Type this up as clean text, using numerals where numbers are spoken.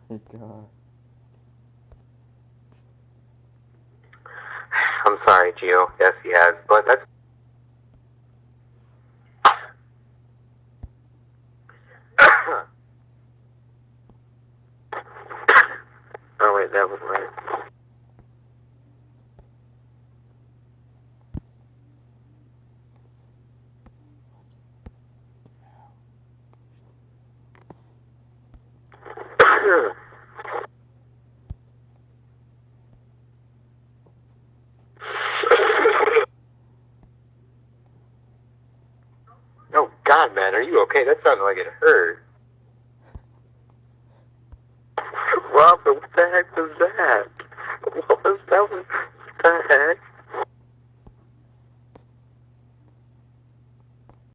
my god. I'm sorry, Gio. Yes, he has, but that's. Oh wait, that was right. Oh God, man, are you okay? That sounded like it hurt. Robert, what the heck was that? What was that? What the heck?